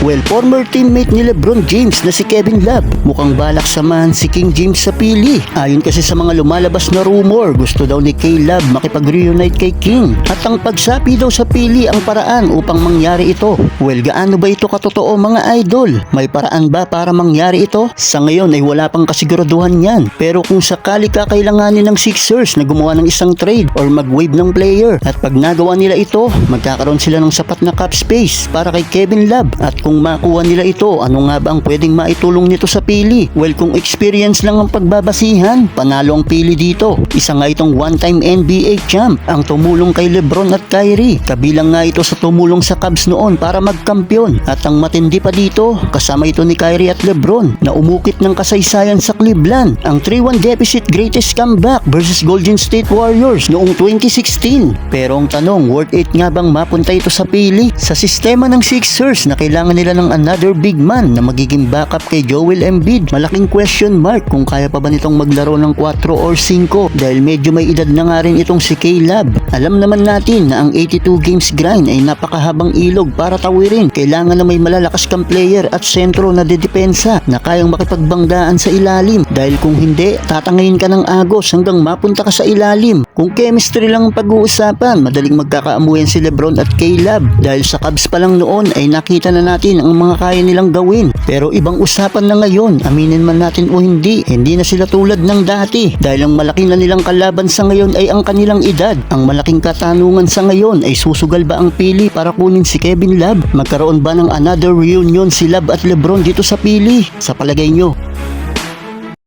Well, former teammate ni LeBron James na si Kevin Love, mukhang balak samahan si King James sa pili. Ayon kasi sa mga lumalabas na rumor, gusto daw ni K-Love makipag-reunite kay King. At ang pagsapi daw sa pili ang paraan upang mangyari ito. Well, gaano ba ito katotoo mga idol? May paraan ba para mangyari ito? Sa ngayon ay wala pang kasiguraduhan yan. Pero kung sakali kakailanganin ng Sixers na gumawa ng isang trade or mag-wave ng player, at pag nagawa nila ito, magkakaroon sila ng sapat na cap space para kay Kevin Love. At kung makuha nila ito, ano nga ba ang pwedeng maitulong nito sa pili? Well, kung experience lang ang pagbabasihan, panalo ang pili dito. Isa nga itong one-time NBA champ ang tumulong kay LeBron at Kyrie. Kabilang nga ito sa tumulong sa Cavs noon para magkampiyon. At ang matindi pa dito, kasama ito ni Kyrie at LeBron na umukit ng kasaysayan sa Cleveland, ang 3-1 deficit greatest comeback versus Golden State Warriors noong 2016. Pero ang tanong, worth it nga bang mapunta ito sa pili? Sa sistema ng Sixers na kailangan nila ng another big man na magiging backup kay Joel Embiid, malaking question mark kung kaya pa ba nitong maglaro ng 4 or 5 dahil medyo may edad na nga rin itong si K-Love. Alam naman natin na ang 82 games grind ay napakahabang ilog para tawirin. Kailangan na may malalakas kang player at sentro na dedepensa na kayang makipagbanggaan sa ilalim, dahil kung hindi, tatangayin ka ng agos hanggang mapunta ka sa ilalim. Kung chemistry lang ang pag-uusapan, madaling magkakaamuyan si LeBron at K-Love dahil sa Cavs pa lang noon ay nakita na natin ang mga kaya nilang gawin. Pero ibang usapan na ngayon, aminin man natin o hindi na sila tulad ng dati dahil ang malaki na nilang kalaban sa ngayon ay ang kanilang edad. Ang malaking katanungan sa ngayon ay susugal ba ang pili para kunin si Kevin Love? Magkaroon ba ng another reunion si Love at LeBron dito sa pili? Sa palagay nyo?